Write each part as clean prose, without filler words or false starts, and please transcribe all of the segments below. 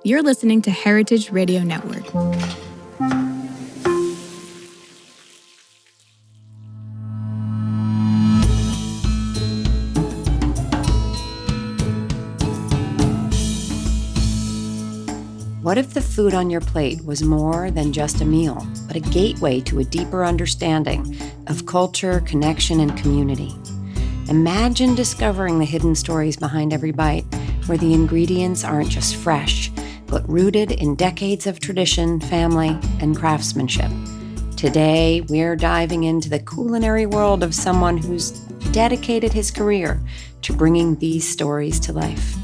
You're listening to Heritage Radio Network. What if the food on your plate was more than just a meal, but a gateway to a deeper understanding of culture, connection, and community? Imagine discovering the hidden stories behind every bite, where the ingredients aren't just fresh, but rooted in decades of tradition, family, and craftsmanship. Today, we're diving into the culinary world of someone who's dedicated his career to bringing these stories to life.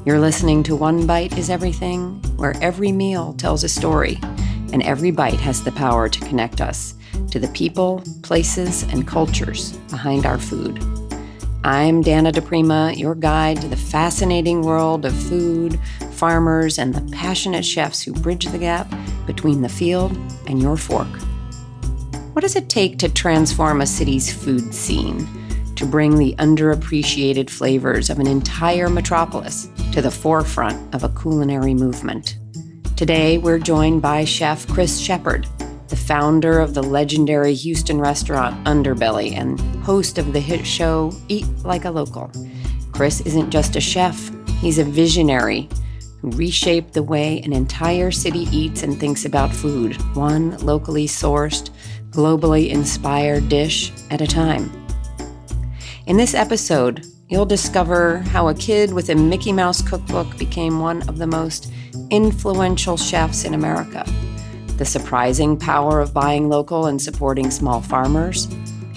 You're listening to One Bite is Everything, where every meal tells a story, and every bite has the power to connect us to the people, places, and cultures behind our food. I'm Dana DiPrima, your guide to the fascinating world of food, farmers, and the passionate chefs who bridge the gap between the field and your fork. What does it take to transform a city's food scene, to bring the underappreciated flavors of an entire metropolis to the forefront of a culinary movement? Today, we're joined by Chef Chris Shepard, the founder of the legendary Houston restaurant Underbelly and host of the hit show Eat Like a Local. Chris isn't just a chef, he's a visionary who reshaped the way an entire city eats and thinks about food, one locally sourced, globally inspired dish at a time. In this episode, you'll discover how a kid with a Mickey Mouse cookbook became one of the most influential chefs in America, the surprising power of buying local and supporting small farmers,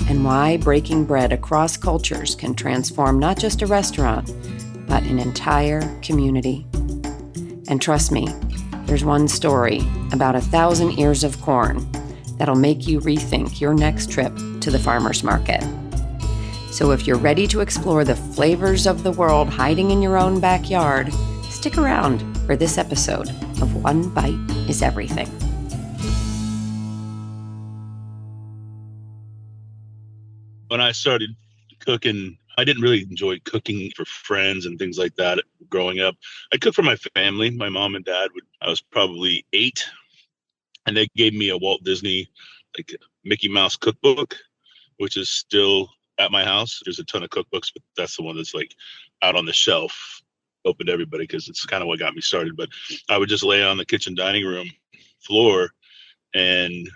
and why breaking bread across cultures can transform not just a restaurant, but an entire community. And trust me, there's one story about 1,000 ears of corn that'll make you rethink your next trip to the farmer's market. So if you're ready to explore the flavors of the world hiding in your own backyard, stick around for this episode of One Bite is Everything. When I started cooking, I didn't really enjoy cooking for friends and things like that growing up. I cooked for my family. My mom and dad I was probably 8, and they gave me a Walt Disney, like Mickey Mouse cookbook, which is still at my house. There's a ton of cookbooks, but that's the one that's like out on the shelf, open to everybody, because it's kind of what got me started. But I would just lay on the kitchen dining room floor and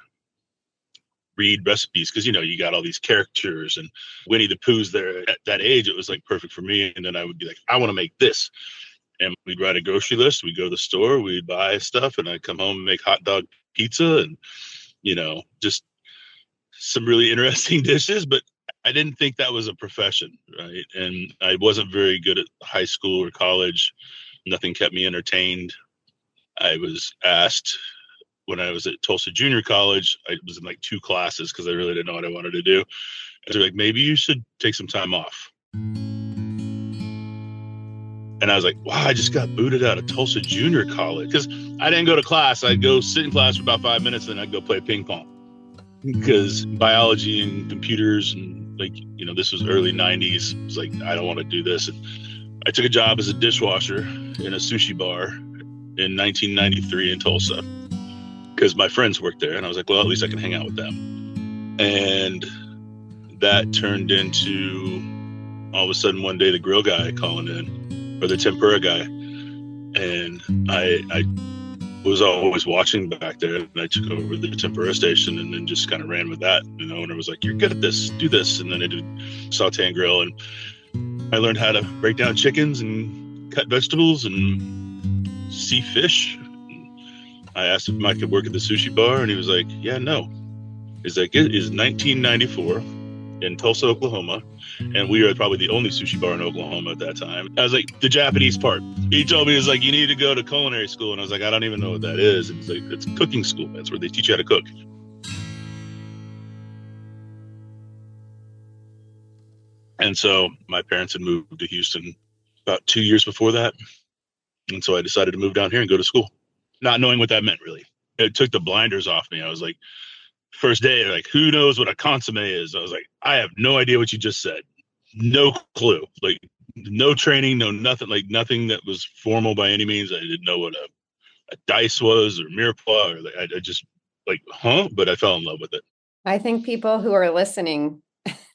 read recipes, because you got all these characters, and Winnie the Pooh's there. At that age, it was like perfect for me. And then I would be like, I want to make this, and we'd write a grocery list. We'd go to the store, we'd buy stuff, and I'd come home and make hot dog pizza, and just some really interesting dishes. But I didn't think that was a profession, right? And I wasn't very good at high school or college. Nothing kept me entertained. I was asked when I was at Tulsa Junior College, I was in like 2 classes because I really didn't know what I wanted to do. And they're like, maybe you should take some time off. And I was like, wow, I just got booted out of Tulsa Junior College, because I didn't go to class. I'd go sit in class for about 5 minutes, and then I'd go play ping pong, because biology and computers and this was early 90s. It was like, I don't want to do this. And I took a job as a dishwasher in a sushi bar in 1993 in Tulsa, because my friends worked there, and I was like, well, at least I can hang out with them. And that turned into, all of a sudden, one day, the grill guy calling in, or the tempura guy. And I was always watching back there, and I took over the tempura station and then just kind of ran with that, and I was like, you're good at this, do this. And then I did saute and grill, and I learned how to break down chickens and cut vegetables and see fish. I asked him if I could work at the sushi bar, and he was like, yeah, no. He's like, it is 1994 in Tulsa, Oklahoma, and we were probably the only sushi bar in Oklahoma at that time. I was like, the Japanese part. He told me, he was like, you need to go to culinary school. And I was like, I don't even know what that is. And he's like, it's cooking school. That's where they teach you how to cook. And so my parents had moved to Houston about 2 years before that. And so I decided to move down here and go to school, not knowing what that meant, really. It took the blinders off me. I was like, first day, like, who knows what a consomme is? I was like, I have no idea what you just said. No clue. Like, No training, no nothing, like nothing that was formal by any means. I didn't know what a dice was or mirepoix, or like, I just like, huh? But I fell in love with it. I think people who are listening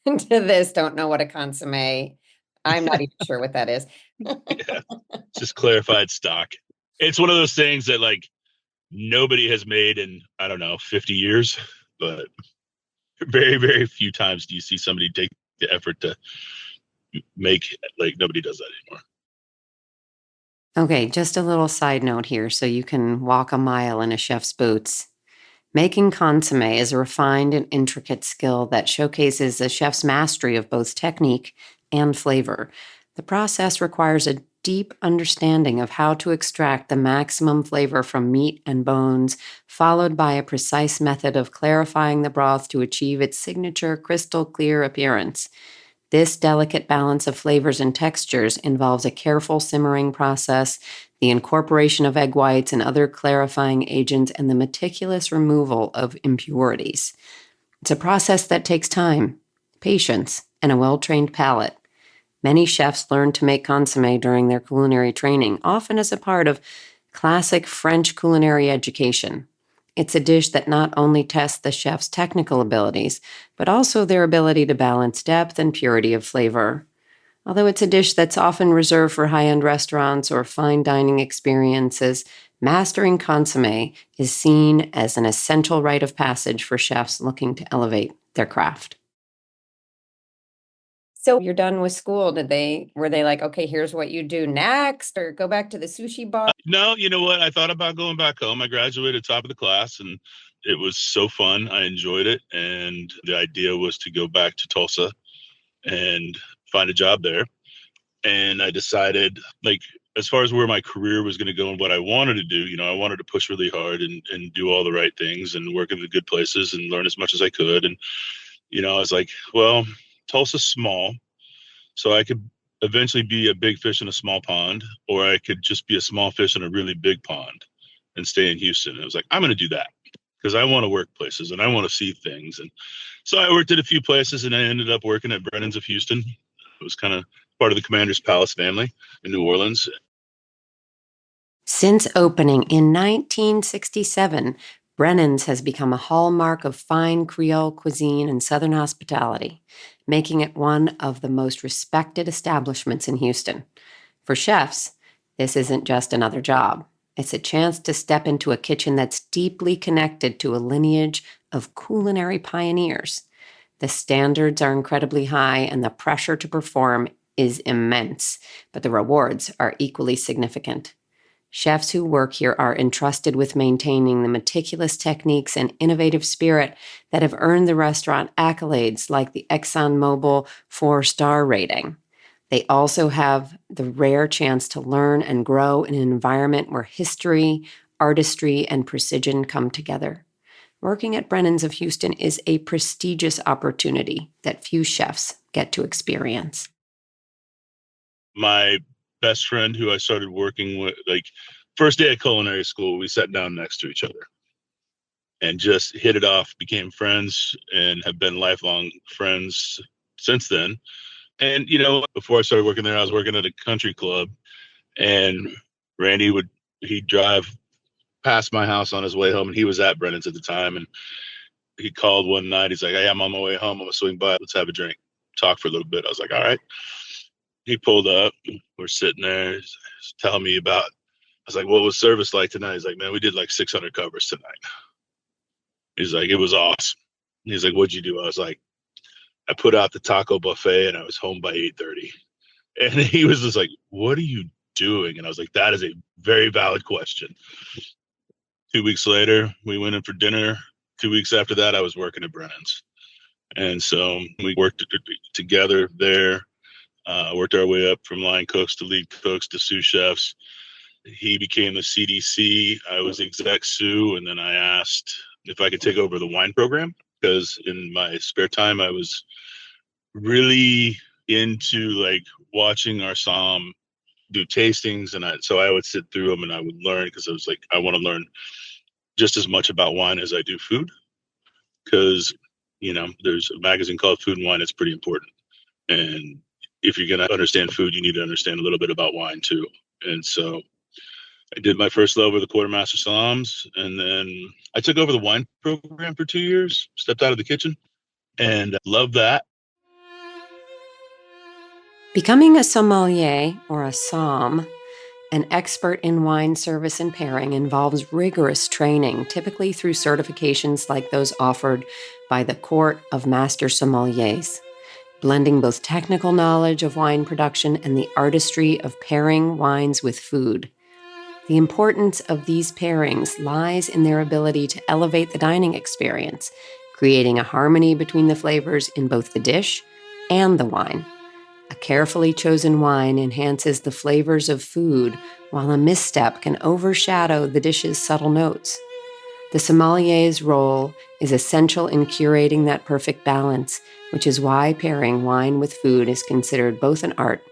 to this don't know what a consommé. I'm not even sure what that is. Yeah, just clarified stock. It's one of those things that like nobody has made in, I don't know, 50 years, but very, very few times do you see somebody take the effort to make, like, nobody does that anymore. Okay, just a little side note here so you can walk a mile in a chef's boots. Making consommé is a refined and intricate skill that showcases a chef's mastery of both technique and flavor. The process requires a deep understanding of how to extract the maximum flavor from meat and bones, followed by a precise method of clarifying the broth to achieve its signature crystal clear appearance. This delicate balance of flavors and textures involves a careful simmering process, the incorporation of egg whites and other clarifying agents, and the meticulous removal of impurities. It's a process that takes time, patience, and a well-trained palate. Many chefs learn to make consommé during their culinary training, often as a part of classic French culinary education. It's a dish that not only tests the chef's technical abilities, but also their ability to balance depth and purity of flavor. Although it's a dish that's often reserved for high-end restaurants or fine dining experiences, mastering consommé is seen as an essential rite of passage for chefs looking to elevate their craft. So you're done with school. Were they like, okay, here's what you do next, or go back to the sushi bar? No, you know what? I thought about going back home. I graduated top of the class and it was so fun. I enjoyed it. And the idea was to go back to Tulsa and find a job there. And I decided, like, as far as where my career was going to go and what I wanted to do, I wanted to push really hard and do all the right things and work in the good places and learn as much as I could. And, I was like, well, Tulsa's small, so I could eventually be a big fish in a small pond, or I could just be a small fish in a really big pond and stay in Houston. And I was like, I'm going to do that because I want to work places and I want to see things. And so I worked at a few places and I ended up working at Brennan's of Houston. It was kind of part of the Commander's Palace family in New Orleans. Since opening in 1967, Brennan's has become a hallmark of fine Creole cuisine and Southern hospitality, making it one of the most respected establishments in Houston. For chefs, this isn't just another job. It's a chance to step into a kitchen that's deeply connected to a lineage of culinary pioneers. The standards are incredibly high and the pressure to perform is immense, but the rewards are equally significant. Chefs who work here are entrusted with maintaining the meticulous techniques and innovative spirit that have earned the restaurant accolades like the ExxonMobil 4-star rating. They also have the rare chance to learn and grow in an environment where history, artistry, and precision come together. Working at Brennan's of Houston is a prestigious opportunity that few chefs get to experience. My best friend who I started working with, like, first day of culinary school, we sat down next to each other and just hit it off, became friends, and have been lifelong friends since then. And, before I started working there, I was working at a country club, and Randy he'd drive past my house on his way home, and he was at Brennan's at the time. And he called one night. He's like, hey, I'm on my way home. I'm going to swing by. Let's have a drink, talk for a little bit. I was like, all right. He pulled up. We're sitting there. He's telling me about, I was like, what was service like tonight? He's like, man, we did like 600 covers tonight. He's like, it was awesome. He's like, what'd you do? I was like, I put out the taco buffet and I was home by 8:30. And he was just like, what are you doing? And I was like, that is a very valid question. 2 weeks later, we went in for dinner. 2 weeks after that, I was working at Brennan's. And so we worked together there. Worked our way up from line cooks to lead cooks to sous chefs. He became the CDC. I was exec sous, and then I asked if I could take over the wine program because in my spare time I was really into like watching our somm do tastings, and so I would sit through them and I would learn because I was like, I want to learn just as much about wine as I do food because there's a magazine called Food and Wine. It's pretty important, and if you're going to understand food, you need to understand a little bit about wine too. And so I did my first level with the quartermaster salams, and then I took over the wine program for 2 years, stepped out of the kitchen, and loved that. Becoming a sommelier, or a som, an expert in wine service and pairing, involves rigorous training, typically through certifications like those offered by the Court of Master Sommeliers, blending both technical knowledge of wine production and the artistry of pairing wines with food. The importance of these pairings lies in their ability to elevate the dining experience, creating a harmony between the flavors in both the dish and the wine. A carefully chosen wine enhances the flavors of food, while a misstep can overshadow the dish's subtle notes. The sommelier's role is essential in curating that perfect balance, which is why pairing wine with food is considered both an art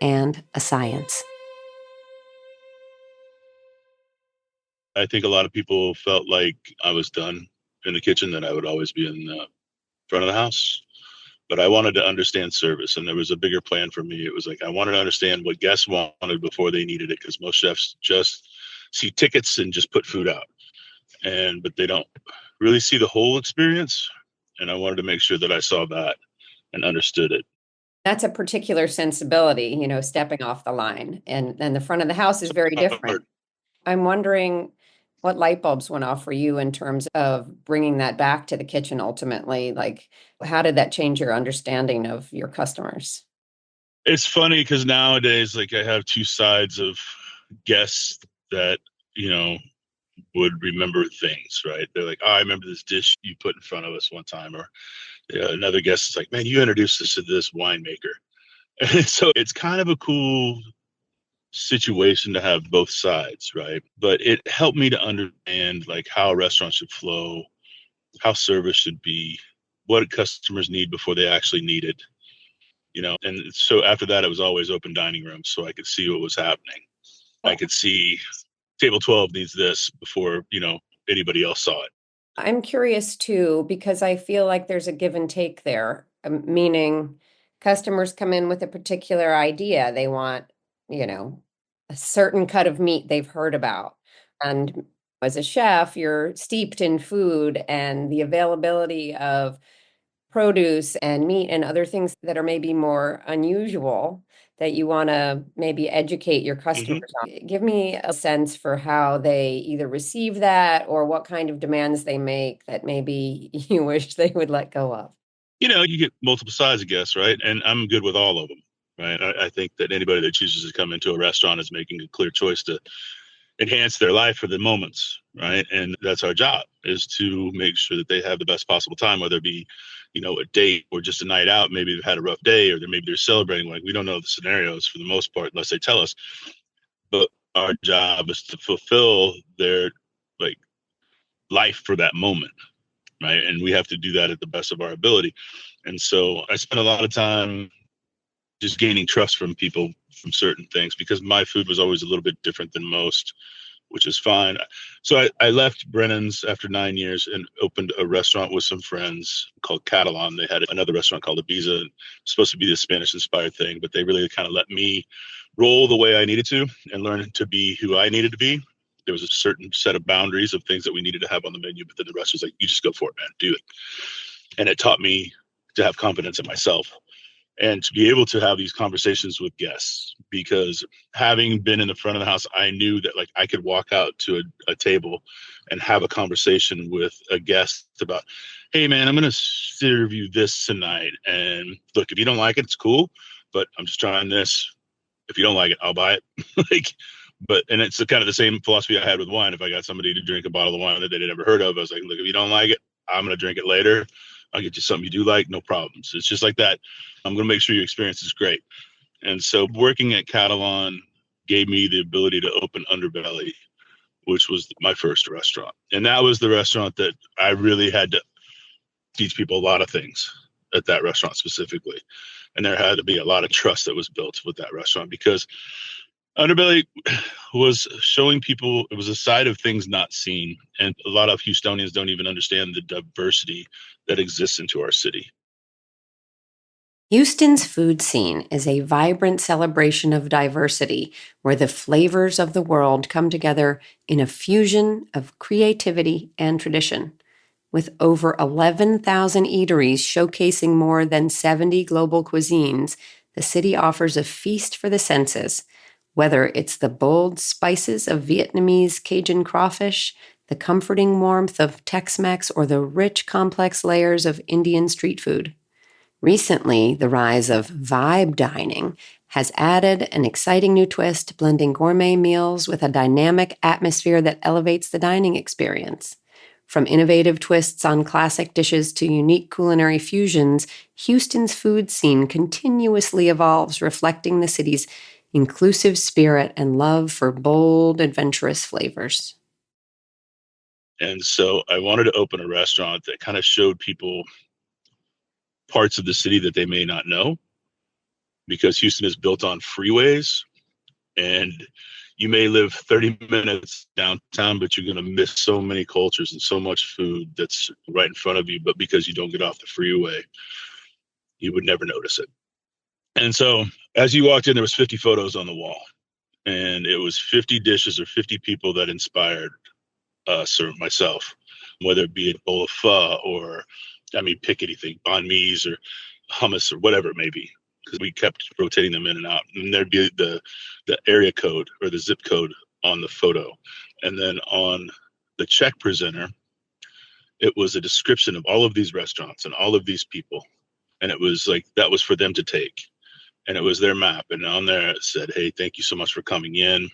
and a science. I think a lot of people felt like I was done in the kitchen, that I would always be in the front of the house. But I wanted to understand service, and there was a bigger plan for me. It was like I wanted to understand what guests wanted before they needed it, because most chefs just see tickets and just put food out, but they don't really see the whole experience. And I wanted to make sure that I saw that and understood it. That's a particular sensibility, stepping off the line. And the front of the house is very different. I'm wondering what light bulbs went off for you in terms of bringing that back to the kitchen ultimately. Like, how did that change your understanding of your customers? It's funny because nowadays, like, I have two sides of guests that, would remember things, right? They're like, oh, I remember this dish you put in front of us one time. Or another guest is like, man, you introduced us to this winemaker. And so it's kind of a cool situation to have both sides, right? But it helped me to understand like how a restaurant should flow, how service should be, what customers need before they actually need it, And so after that, it was always open dining rooms, so I could see what was happening. I could see table 12 needs this before, anybody else saw it. I'm curious too, because I feel like there's a give and take there, meaning customers come in with a particular idea. They want, a certain cut of meat they've heard about. And as a chef, you're steeped in food and the availability of produce and meat and other things that are maybe more unusual that you want to maybe educate your customers on. Give me a sense for how they either receive that or what kind of demands they make that maybe you wish they would let go of. You get multiple sides of guests, right? And I'm good with all of them, right? I think that anybody that chooses to come into a restaurant is making a clear choice to enhance their life for the moments, right? And that's our job, is to make sure that they have the best possible time, whether it be, a date or just a night out. Maybe they've had a rough day, or maybe they're celebrating. Like, we don't know the scenarios for the most part unless they tell us. But our job is to fulfill their like life for that moment, right? And we have to do that at the best of our ability. And so I spent a lot of time just gaining trust from people from certain things, because my food was always a little bit different than most, which is fine. So I left Brennan's after 9 years and opened a restaurant with some friends called Catalan. They had another restaurant called Ibiza, supposed to be the Spanish inspired thing, but they really kind of let me roll the way I needed to and learn to be who I needed to be. There was a certain set of boundaries of things that we needed to have on the menu, but then the rest was like, you just go for it, man, do it. And it taught me to have confidence in myself and to be able to have these conversations with guests, because having been in the front of the house, I knew that like I could walk out to a table and have a conversation with a guest about, hey man, I'm going to serve you this tonight. And look, if you don't like it, it's cool, but I'm just trying this. If you don't like it, I'll buy it. And it's kind of the same philosophy I had with wine. If I got somebody to drink a bottle of wine that they'd never heard of, I was like, look, if you don't like it, I'm going to drink it later. I'll get you something you do like, no problems. It's just like that. I'm going to make sure your experience is great. And so working at Catalan gave me the ability to open Underbelly, which was my first restaurant. And that was the restaurant that I really had to teach people a lot of things at that restaurant specifically. And there had to be a lot of trust that was built with that restaurant, because Underbelly was showing people, it was a side of things not seen. And a lot of Houstonians don't even understand the diversity that exists into our city. Houston's food scene is a vibrant celebration of diversity where the flavors of the world come together in a fusion of creativity and tradition. With over 11,000 eateries showcasing more than 70 global cuisines, the city offers a feast for the senses. Whether it's the bold spices of Vietnamese Cajun crawfish, the comforting warmth of Tex-Mex, or the rich, complex layers of Indian street food. Recently, the rise of vibe dining has added an exciting new twist, blending gourmet meals with a dynamic atmosphere that elevates the dining experience. From innovative twists on classic dishes to unique culinary fusions, Houston's food scene continuously evolves, reflecting the city's inclusive spirit and love for bold, adventurous flavors. And so I wanted to open a restaurant that kind of showed people parts of the city that they may not know, because Houston is built on freeways, and you may live 30 minutes downtown, but you're going to miss so many cultures and so much food that's right in front of you. But because you don't get off the freeway, you would never notice it. And so as you walked in, there was 50 photos on the wall, and it was 50 dishes or 50 people that inspired us or myself, whether it be a bowl of pho or, pick anything, banh mi's or hummus or whatever it may be, because we kept rotating them in and out. And there'd be the area code or the zip code on the photo. And then on the check presenter, it was a description of all of these restaurants and all of these people. And it was like, that was for them to take. And it was their map. And on there it said, hey, thank you so much for coming in.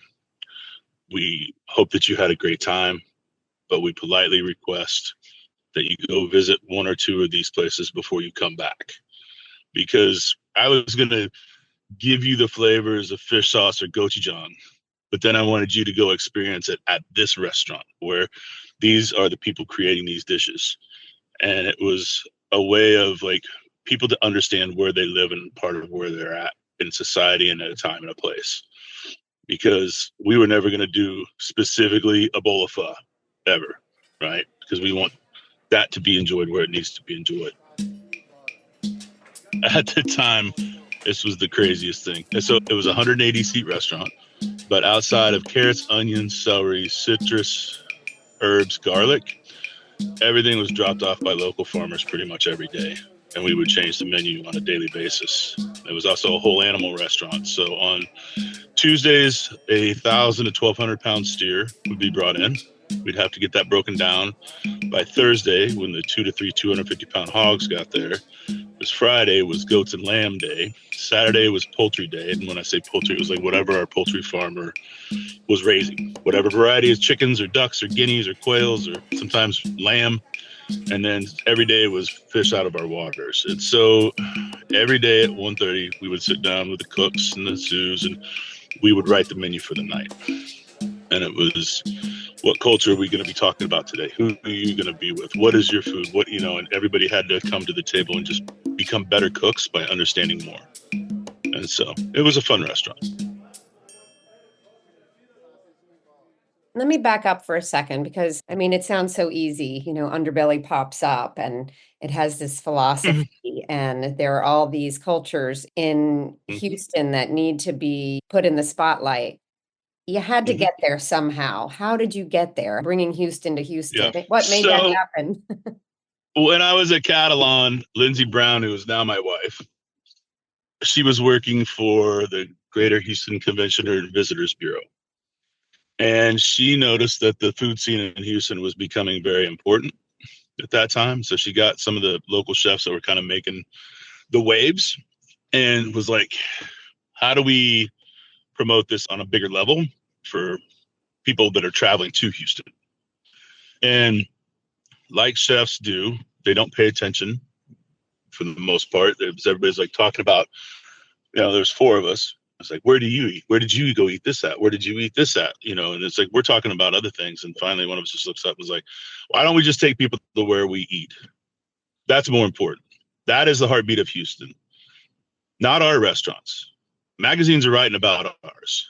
We hope that you had a great time, but we politely request that you go visit one or two of these places before you come back. Because I was going to give you the flavors of fish sauce or gochujang, but then I wanted you to go experience it at this restaurant where these are the people creating these dishes. And it was a way of like people to understand where they live and part of where they're at in society and at a time and a place. Because we were never going to do specifically a bowl of pho ever, right? Because we want that to be enjoyed where it needs to be enjoyed. At the time, this was the craziest thing. And so it was a 180 seat restaurant, but outside of carrots, onions, celery, citrus, herbs, garlic, everything was dropped off by local farmers pretty much every day. And we would change the menu on a daily basis. There was also a whole animal restaurant. So on Tuesdays, 1,000 to 1,200 pound steer would be brought in. We'd have to get that broken down by Thursday when the 250 pound hogs got there. It was Friday was goats and lamb day. Saturday was poultry day. And when I say poultry, it was like whatever our poultry farmer was raising, whatever variety of chickens or ducks or guineas or quails or sometimes lamb. And then every day was fish out of our waters. And so every day at 1:30, we would sit down with the cooks and the sous, and we would write the menu for the night. And it was, what culture are we going to be talking about today? Who are you going to be with? What is your food? And everybody had to come to the table and just become better cooks by understanding more. And so it was a fun restaurant. Let me back up for a second because, it sounds so easy. Underbelly pops up and it has this philosophy and there are all these cultures in Houston that need to be put in the spotlight. You had to get there somehow. How did you get there? Bringing Houston to Houston. Yeah. What made that happen? When I was at Catalan, Lindsay Brown, who is now my wife, she was working for the Greater Houston Convention and Visitors Bureau. And she noticed that the food scene in Houston was becoming very important at that time. So she got some of the local chefs that were kind of making the waves and was like, how do we promote this on a bigger level for people that are traveling to Houston? And like chefs do, they don't pay attention for the most part. Everybody's like talking about, there's four of us. It's like, where do you eat? Where did you go eat this at? Where did you eat this at? And it's like, we're talking about other things. And finally, one of us just looks up and was like, why don't we just take people to where we eat? That's more important. That is the heartbeat of Houston, not our restaurants. Magazines are writing about ours.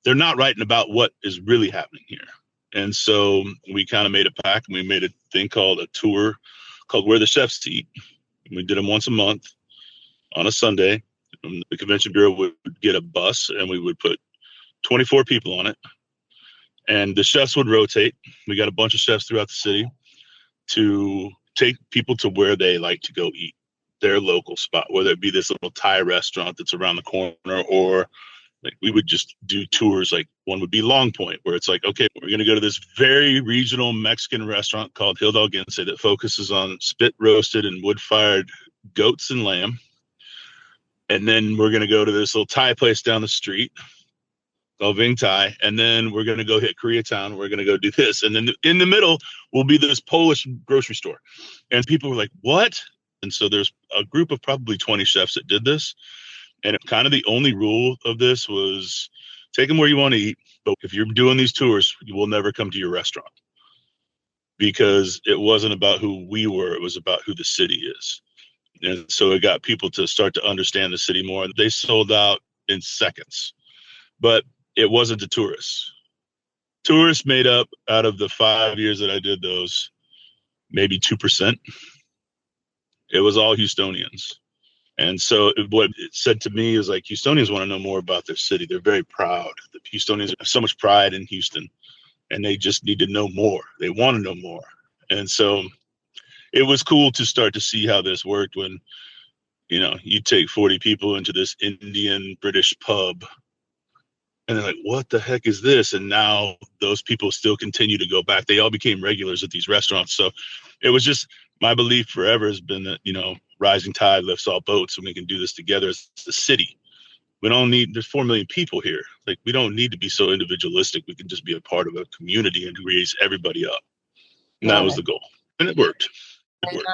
They're not writing about what is really happening here. And so we kind of made a pact, and we made a thing called a tour called Where the Chefs Eat. We did them once a month. on a Sunday. The convention bureau would get a bus and we would put 24 people on it. And the chefs would rotate. We got a bunch of chefs throughout the city to take people to where they like to go eat, their local spot, whether it be this little Thai restaurant that's around the corner, or like we would just do tours. Like one would be Long Point, where it's like, okay, we're going to go to this very regional Mexican restaurant called Hidalguense that focuses on spit roasted and wood fired goats and lamb. And then we're going to go to this little Thai place down the street called Ving Thai. And then we're going to go hit Koreatown. We're going to go do this. And then in the middle will be this Polish grocery store. And people were like, what? And so there's a group of probably 20 chefs that did this. And kind of the only rule of this was take them where you want to eat. But if you're doing these tours, you will never come to your restaurant, because it wasn't about who we were. It was about who the city is. And so it got people to start to understand the city more. They sold out in seconds, but it wasn't the tourists. Tourists made up, out of the 5 years that I did those, maybe 2%. It was all Houstonians. And so what it said to me is like, Houstonians want to know more about their city. They're very proud. The Houstonians have so much pride in Houston, and they just need to know more. They want to know more. And so it was cool to start to see how this worked when, you take 40 people into this Indian British pub and they're like, what the heck is this? And now those people still continue to go back. They all became regulars at these restaurants. So it was just, my belief forever has been that, rising tide lifts all boats, and we can do this together as the city. There's 4 million people here. Like, we don't need to be so individualistic. We can just be a part of a community and raise everybody up. And that was the goal. And it worked.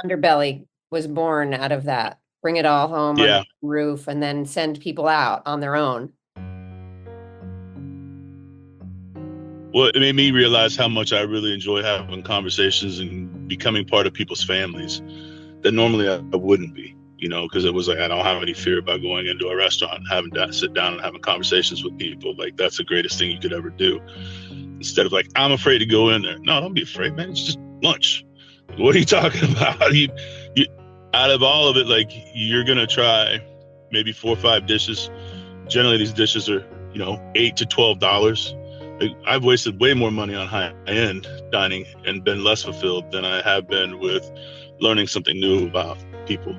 Underbelly was born out of that. Bring it all home on the roof and then send people out on their own. Well, it made me realize how much I really enjoy having conversations and becoming part of people's families that normally I wouldn't be, because it was like, I don't have any fear about going into a restaurant and having to sit down and having conversations with people. Like, that's the greatest thing you could ever do. Instead of like, I'm afraid to go in there. No, don't be afraid, man. It's just lunch. What are you talking about? You out of all of it, like, you're going to try maybe 4 or 5 dishes. Generally, these dishes are, $8 to $12. Like, I've wasted way more money on high-end dining and been less fulfilled than I have been with learning something new about people,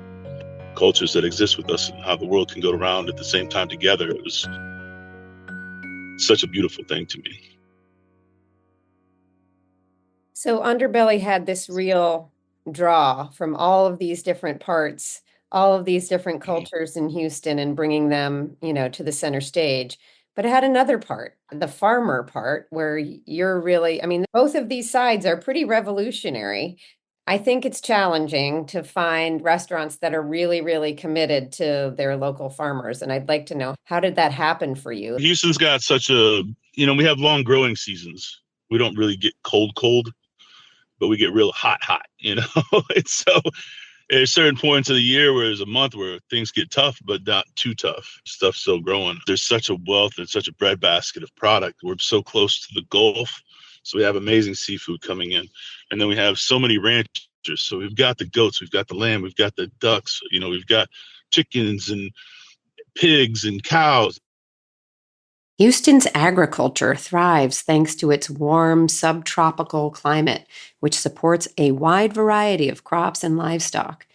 cultures that exist with us, and how the world can go around at the same time together. It was such a beautiful thing to me. So Underbelly had this real draw from all of these different parts, all of these different cultures in Houston, and bringing them, to the center stage. But it had another part, the farmer part, where you're really, both of these sides are pretty revolutionary. I think it's challenging to find restaurants that are really, really committed to their local farmers. And I'd like to know, how did that happen for you? Houston's got such a, we have long growing seasons. We don't really get cold, but we get real hot. And so there's certain points of the year where there's a month where things get tough, but not too tough. Stuff's still growing. There's such a wealth and such a breadbasket of product. We're so close to the Gulf. So we have amazing seafood coming in. And then we have so many ranchers. So we've got the goats, we've got the lamb, we've got the ducks, we've got chickens and pigs and cows. Houston's agriculture thrives thanks to its warm subtropical climate, which supports a wide variety of crops and livestock.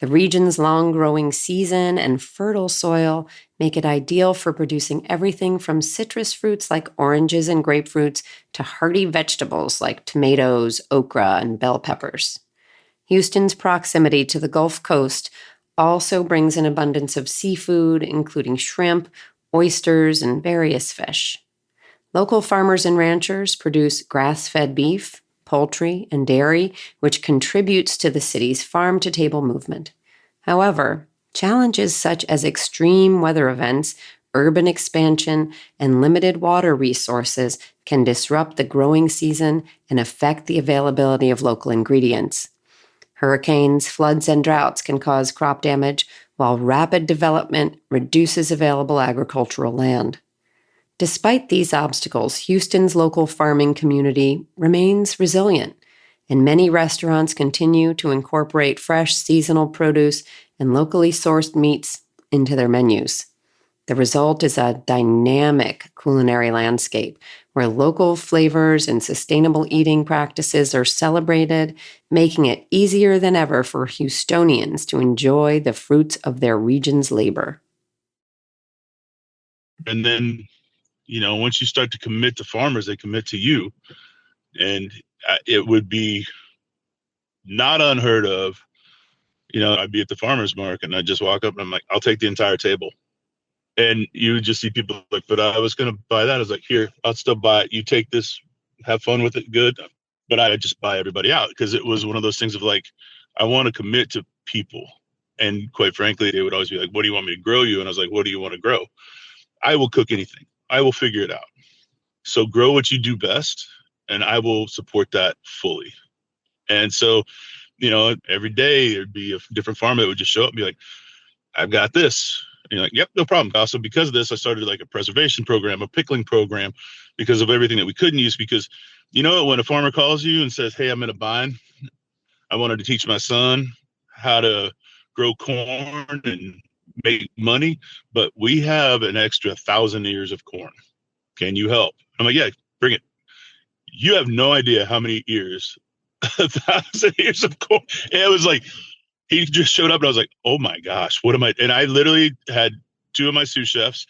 The region's long-growing season and fertile soil make it ideal for producing everything from citrus fruits like oranges and grapefruits to hardy vegetables like tomatoes, okra, and bell peppers. Houston's proximity to the Gulf Coast also brings an abundance of seafood, including shrimp, oysters, and various fish. Local farmers and ranchers produce grass-fed beef, poultry, and dairy, which contributes to the city's farm-to-table movement. However, challenges such as extreme weather events, urban expansion, and limited water resources can disrupt the growing season and affect the availability of local ingredients. Hurricanes, floods, and droughts can cause crop damage, while rapid development reduces available agricultural land. Despite these obstacles, Houston's local farming community remains resilient, and many restaurants continue to incorporate fresh seasonal produce and locally sourced meats into their menus. The result is a dynamic culinary landscape where local flavors and sustainable eating practices are celebrated, making it easier than ever for Houstonians to enjoy the fruits of their region's labor. And then, once you start to commit to farmers, they commit to you. And it would be not unheard of. I'd be at the farmer's market and I'd just walk up and I'm like, I'll take the entire table. And you would just see people like, but I was going to buy that. I was like, here, I'll still buy it. You take this, have fun with it. Good. But I would just buy everybody out because it was one of those things of like, I want to commit to people. And quite frankly, they would always be like, what do you want me to grow you? And I was like, what do you want to grow? I will cook anything. I will figure it out. So grow what you do best. And I will support that fully. And so, every day there'd be a different farmer that would just show up and be like, I've got this. And you're like, yep, no problem. Also, because of this, I started like a preservation program, a pickling program, because of everything that we couldn't use. Because, when a farmer calls you and says, hey, I'm in a bind, I wanted to teach my son how to grow corn and make money, but we have an extra 1,000 ears of corn. Can you help? I'm like, yeah, bring it. You have no idea how many ears, 1,000 ears of corn. And it was like, he just showed up and I was like, oh my gosh, what am I? And I literally had 2 of my sous chefs.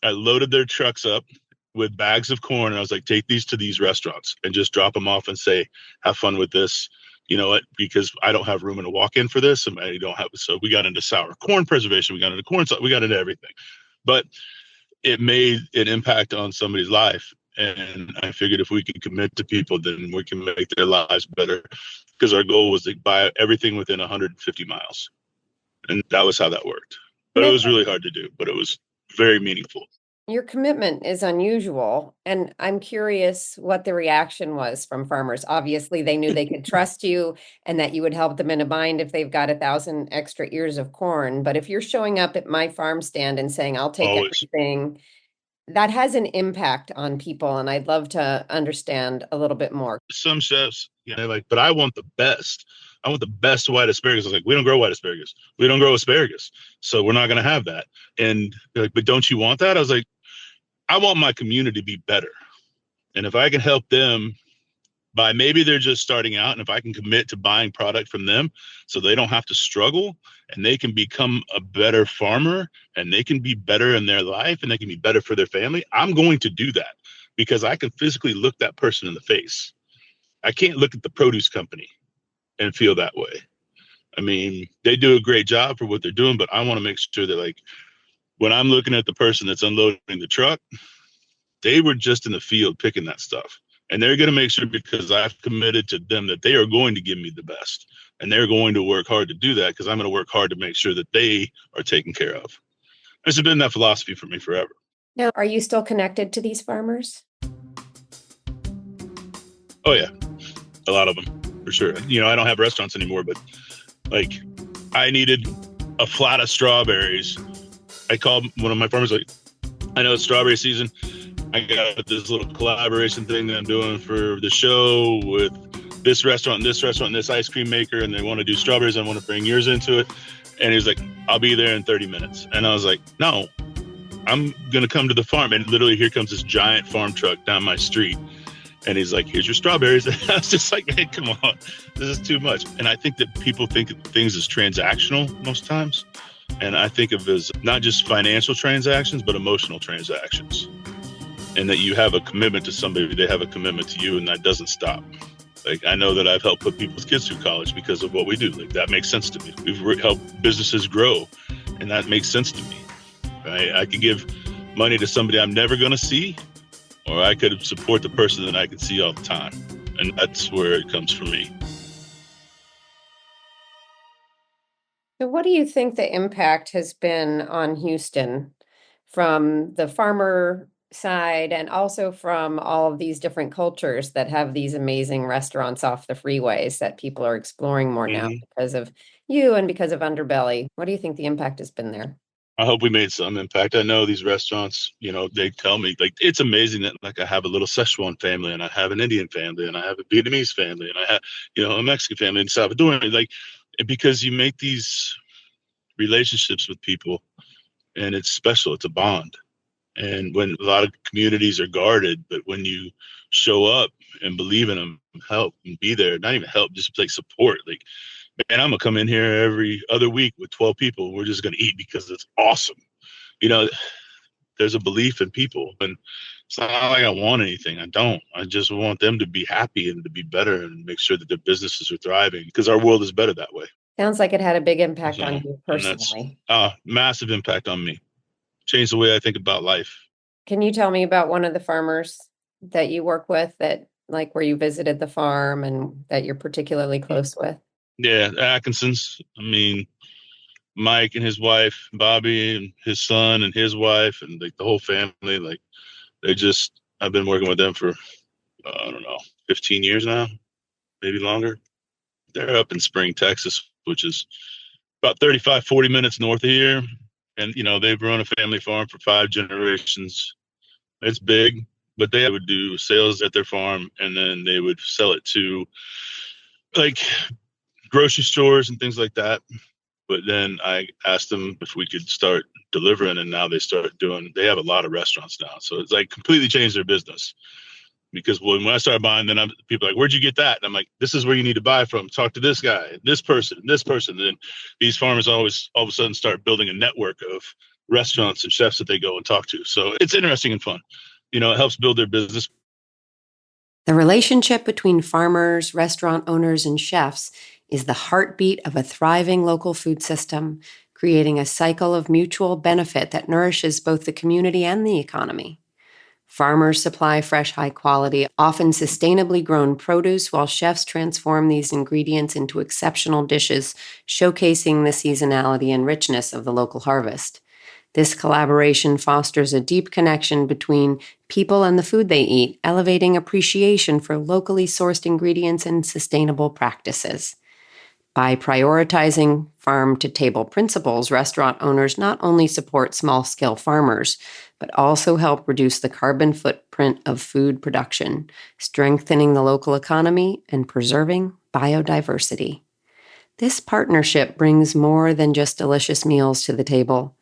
I loaded their trucks up with bags of corn. And I was like, take these to these restaurants and just drop them off and say, have fun with this. You know what? Because I don't have room in a walk-in for this. And I don't have, so we got into sour corn preservation. We got into corn, we got into everything, but it made an impact on somebody's life. And I figured if we can commit to people, then we can make their lives better. Because our goal was to buy everything within 150 miles. And that was how that worked. But it was really hard to do, but it was very meaningful. Your commitment is unusual. And I'm curious what the reaction was from farmers. Obviously, they knew they could trust you and that you would help them in a bind if they've got 1,000 extra ears of corn. But if you're showing up at my farm stand and saying, I'll take everything, that has an impact on people. And I'd love to understand a little bit more. Some chefs, they're like, but I want the best. I want the best white asparagus. I was like, we don't grow white asparagus. We don't grow asparagus. So we're not going to have that. And they're like, but don't you want that? I was like, I want my community to be better. And if I can help them by, maybe they're just starting out, and if I can commit to buying product from them so they don't have to struggle and they can become a better farmer and they can be better in their life and they can be better for their family, I'm going to do that because I can physically look that person in the face. I can't look at the produce company and feel that way. I mean, they do a great job for what they're doing, but I want to make sure that, like, when I'm looking at the person that's unloading the truck, they were just in the field picking that stuff. And they're going to make sure, because I've committed to them, that they are going to give me the best. And they're going to work hard to do that because I'm going to work hard to make sure that they are taken care of. It's been that philosophy for me forever. Now, are you still connected to these farmers? Oh, yeah. A lot of them, for sure. I don't have restaurants anymore, but like, I needed a flat of strawberries. I called one of my farmers, like, I know it's strawberry season. I got this little collaboration thing that I'm doing for the show with this restaurant and this ice cream maker, and they want to do strawberries. I want to bring yours into it. And he was like, I'll be there in 30 minutes. And I was like, no, I'm going to come to the farm. And literally, here comes this giant farm truck down my street. And he's like, here's your strawberries. And I was just like, hey, come on, this is too much. And I think that people think of things as transactional most times. And I think of it as not just financial transactions, but emotional transactions. And that you have a commitment to somebody, they have a commitment to you, and that doesn't stop. Like, I know that I've helped put people's kids through college because of what we do. Like, that makes sense to me. We've helped businesses grow, and that makes sense to me. Right? I could give money to somebody I'm never going to see, or I could support the person that I can see all the time. And that's where it comes from me. So what do you think the impact has been on Houston from the farmer side and also from all of these different cultures that have these amazing restaurants off the freeways that people are exploring more now because of you and because of Underbelly? What do you think the impact has been there? I hope we made some impact. I know these restaurants, they tell me, like, it's amazing that, like, I have a little Szechuan family, and I have an Indian family, and I have a Vietnamese family, and I have, a Mexican family, and Salvadoran. Like, because you make these relationships with people, and it's special. It's a bond. And when a lot of communities are guarded, but when you show up and believe in them, help and be there, not even help, just like support. Like, man, I'm gonna come in here every other week with 12 people. We're just gonna eat because it's awesome. You know, there's a belief in people, and it's not like I want anything. I don't. I just want them to be happy and to be better and make sure that their businesses are thriving, because our world is better that way. Sounds like it had a big impact So, on you and that's personally. massive impact on me. Changed the way I think about life. Can you tell me about one of the farmers that you work with, that like where you visited the farm and that you're particularly close with? Yeah, Atkinson's. I mean, Mike and his wife, Bobby, and his son and his wife, and like the whole family. Like, I've been working with them for, I don't know, 15 years now, maybe longer. They're up in Spring, Texas, which is about 35, 40 minutes north of here. And, you know, they've run a family farm for 5 generations. It's big, but they would do sales at their farm, and then they would sell it to like grocery stores and things like that. But then I asked them if we could start delivering, and now they have a lot of restaurants now. So it's like completely changed their business. Because when I started buying, then people are like, where'd you get that? And I'm like, this is where you need to buy from. Talk to this guy, this person, this person. And then these farmers always all of a sudden start building a network of restaurants and chefs that they go and talk to. So it's interesting and fun. You know, it helps build their business. The relationship between farmers, restaurant owners, and chefs is the heartbeat of a thriving local food system, creating a cycle of mutual benefit that nourishes both the community and the economy. Farmers supply fresh, high-quality, often sustainably grown produce, while chefs transform these ingredients into exceptional dishes, showcasing the seasonality and richness of the local harvest. This collaboration fosters a deep connection between people and the food they eat, elevating appreciation for locally sourced ingredients and sustainable practices. By prioritizing farm-to-table principles, restaurant owners not only support small-scale farmers, but also help reduce the carbon footprint of food production, strengthening the local economy and preserving biodiversity. This partnership brings more than just delicious meals to the table.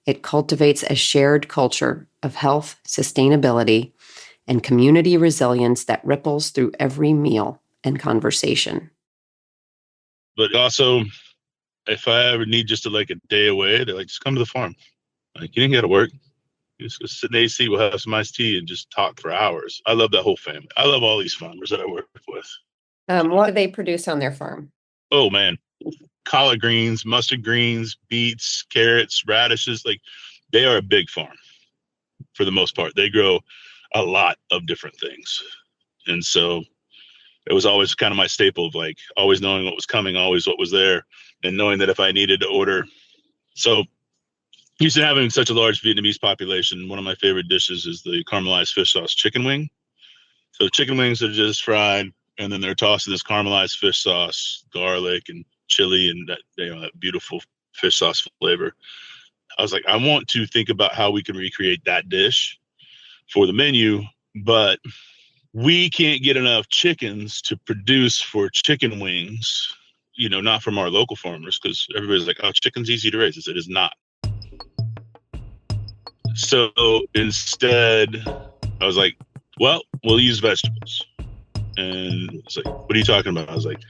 It cultivates a shared culture of health, sustainability, and community resilience that ripples through every meal and conversation. But also, if I ever need just a day away, they're like, just come to the farm. Like, you didn't get to work. Just go sit in the AC, we'll have some iced tea and just talk for hours. I love that whole family. I love all these farmers that I work with. What do they produce on their farm? Oh, man. Collard greens, mustard greens, beets, carrots, radishes. Like, they are a big farm for the most part. They grow a lot of different things. And so it was always kind of my staple of like always knowing what was coming, always what was there, and knowing that if I needed to order. So Houston having such a large Vietnamese population, one of my favorite dishes is the caramelized fish sauce chicken wing. So chicken wings are just fried, and then they're tossed in this caramelized fish sauce, garlic and chili, and that beautiful fish sauce flavor. I was like, I want to think about how we can recreate that dish for the menu, but we can't get enough chickens to produce for chicken wings, not from our local farmers, because everybody's like, oh, chicken's easy to raise. I said, it is not. So instead, I was like, well, we'll use vegetables. And it's like, what are you talking about? I was like,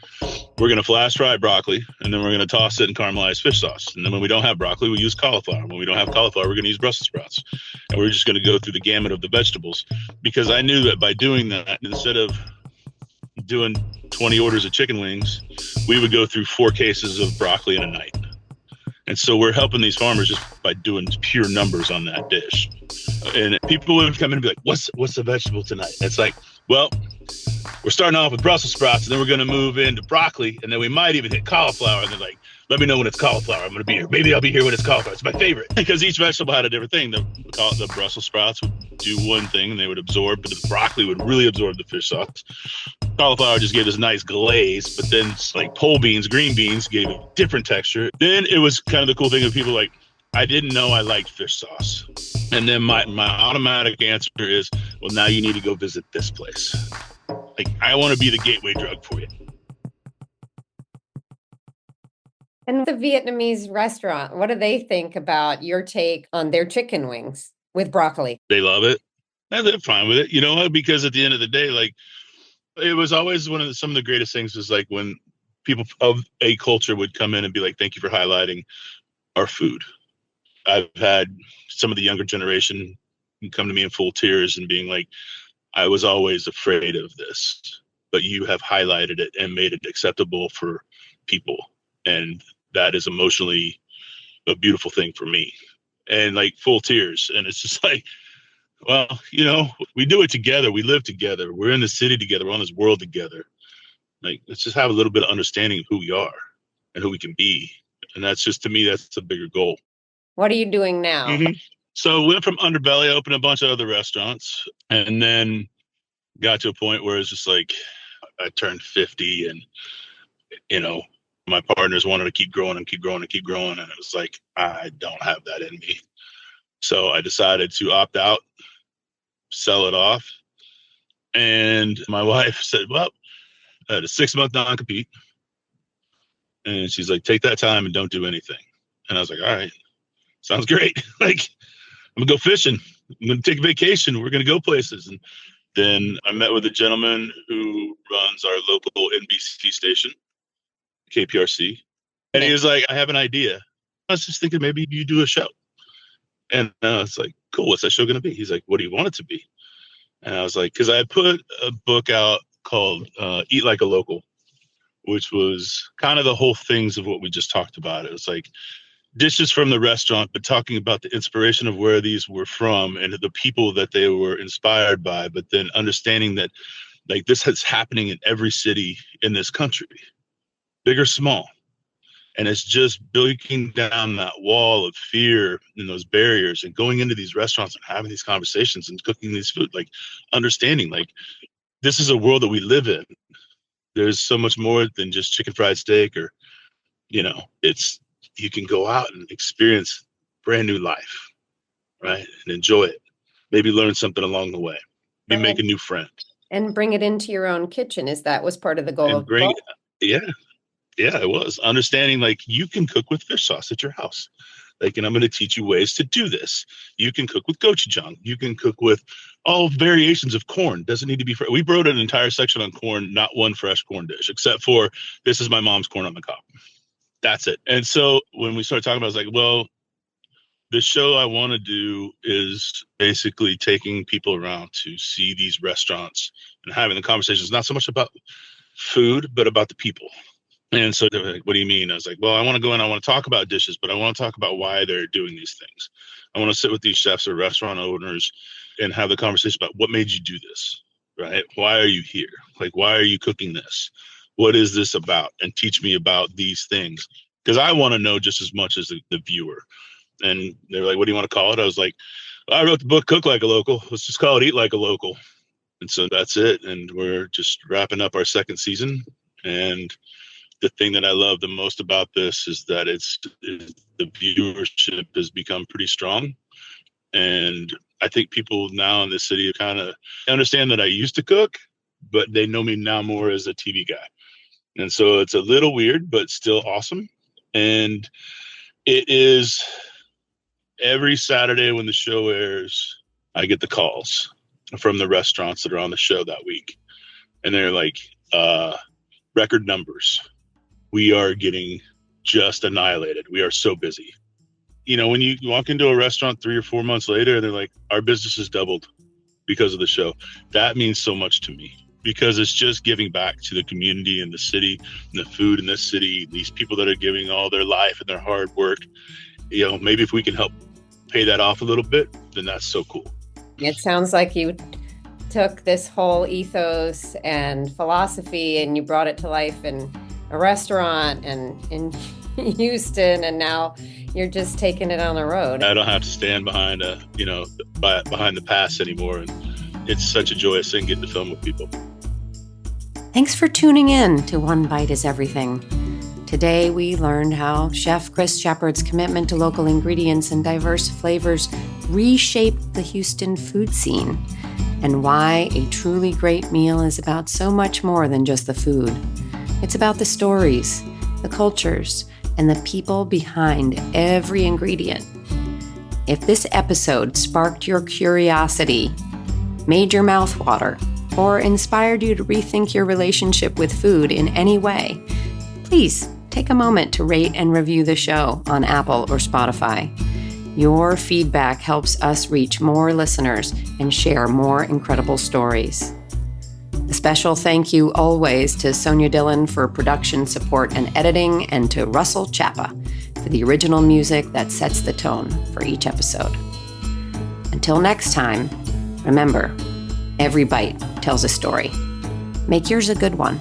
we're going to flash fry broccoli, and then we're going to toss it in caramelized fish sauce. And then when we don't have broccoli, we use cauliflower. When we don't have cauliflower, we're going to use Brussels sprouts. And we're just going to go through the gamut of the vegetables, because I knew that by doing that, instead of doing 20 orders of chicken wings, we would go through 4 cases of broccoli in a night. And so we're helping these farmers just by doing pure numbers on that dish. And people would come in and be like, what's the vegetable tonight? And it's like, well, we're starting off with Brussels sprouts, and then we're going to move into broccoli, and then we might even hit cauliflower. And they're like, let me know when it's cauliflower. I'm going to be here. Maybe I'll be here when it's cauliflower. It's my favorite, because each vegetable had a different thing. The Brussels sprouts would do one thing, and they would absorb, but the broccoli would really absorb the fish sauce. Cauliflower just gave this nice glaze, but then like pole beans, green beans gave a different texture. Then it was kind of the cool thing of people like, I didn't know I liked fish sauce. And then my automatic answer is, well, now you need to go visit this place. Like, I want to be the gateway drug for you. And the Vietnamese restaurant, what do they think about your take on their chicken wings with broccoli? They love it. And they're fine with it. You know what? Because at the end of the day, like, it was always some of the greatest things was like when people of a culture would come in and be like, thank you for highlighting our food. I've had some of the younger generation come to me in full tears and being like, I was always afraid of this, but you have highlighted it and made it acceptable for people. And that is emotionally a beautiful thing for me. And like full tears. And it's just like, well, you know, we do it together. We live together. We're in the city together. We're on this world together. Like, let's just have a little bit of understanding of who we are and who we can be. And that's just, to me, that's a bigger goal. What are you doing now? Mm-hmm. So went from Underbelly, opened a bunch of other restaurants, and then got to a point where it's just like, I turned 50 and, you know, my partners wanted to keep growing and keep growing and keep growing. And it was like, I don't have that in me. So I decided to opt out, sell it off. And my wife said, well, I had a 6-month non-compete. And she's like, take that time and don't do anything. And I was like, all right, sounds great. Like, I'm gonna go fishing. I'm gonna take a vacation. We're gonna go places. And then I met with a gentleman who runs our local NBC station, KPRC. And he was like, I have an idea. I was just thinking maybe you do a show. And I was like, cool, what's that show gonna be? He's like, what do you want it to be? And I was like, because I had put a book out called Eat Like a Local, which was kind of the whole things of what we just talked about. It was like dishes from the restaurant, but talking about the inspiration of where these were from and the people that they were inspired by, but then understanding that like this is happening in every city in this country, big or small. And it's just breaking down that wall of fear and those barriers and going into these restaurants and having these conversations and cooking these food, like understanding like this is a world that we live in. There's so much more than just chicken fried steak or, you know, you can go out and experience brand new life, right? And enjoy it. Maybe learn something along the way. Maybe make a new friend. And bring it into your own kitchen. Was part of the goal of the book? Yeah, it was. Understanding like you can cook with fish sauce at your house. Like, and I'm going to teach you ways to do this. You can cook with gochujang. You can cook with all variations of corn. Doesn't need to be fresh. We wrote an entire section on corn, not one fresh corn dish, except for this is my mom's corn on the cob. That's it. And so when we started talking about it, I was like, well, the show I want to do is basically taking people around to see these restaurants and having the conversations, not so much about food, but about the people. And so they're like, what do you mean? I was like, well, I want to go in, I want to talk about dishes, but I want to talk about why they're doing these things. I want to sit with these chefs or restaurant owners and have the conversation about what made you do this, right? Why are you here? Like, why are you cooking this? What is this about? And teach me about these things. Because I want to know just as much as the viewer. And they're like, what do you want to call it? I was like, well, I wrote the book, Cook Like a Local. Let's just call it Eat Like a Local. And so that's it. And we're just wrapping up our second season. And the thing that I love the most about this is that the viewership has become pretty strong. And I think people now in the city kind of understand that I used to cook, but they know me now more as a TV guy. And so it's a little weird, but still awesome. And it is every Saturday when the show airs, I get the calls from the restaurants that are on the show that week. And they're like, record numbers. We are getting just annihilated. We are so busy. You know, when you walk into a restaurant 3 or 4 months later, they're like, our business has doubled because of the show. That means so much to me because it's just giving back to the community and the city and the food in this city, these people that are giving all their life and their hard work. You know, maybe if we can help pay that off a little bit, then that's so cool. It sounds like you took this whole ethos and philosophy and you brought it to life in a restaurant and in Houston, and now you're just taking it on the road. I don't have to stand behind behind the past anymore, and it's such a joyous thing getting to film with people. Thanks for tuning in to One Bite is Everything. Today we learned how Chef Chris Shepard's commitment to local ingredients and diverse flavors reshaped the Houston food scene, and why a truly great meal is about so much more than just the food. It's about the stories, the cultures, and the people behind every ingredient. If this episode sparked your curiosity, made your mouth water, or inspired you to rethink your relationship with food in any way, please take a moment to rate and review the show on Apple or Spotify. Your feedback helps us reach more listeners and share more incredible stories. A special thank you always to Sonia Dillon for production support and editing, and to Russell Chappa for the original music that sets the tone for each episode. Until next time, remember, every bite tells a story. Make yours a good one.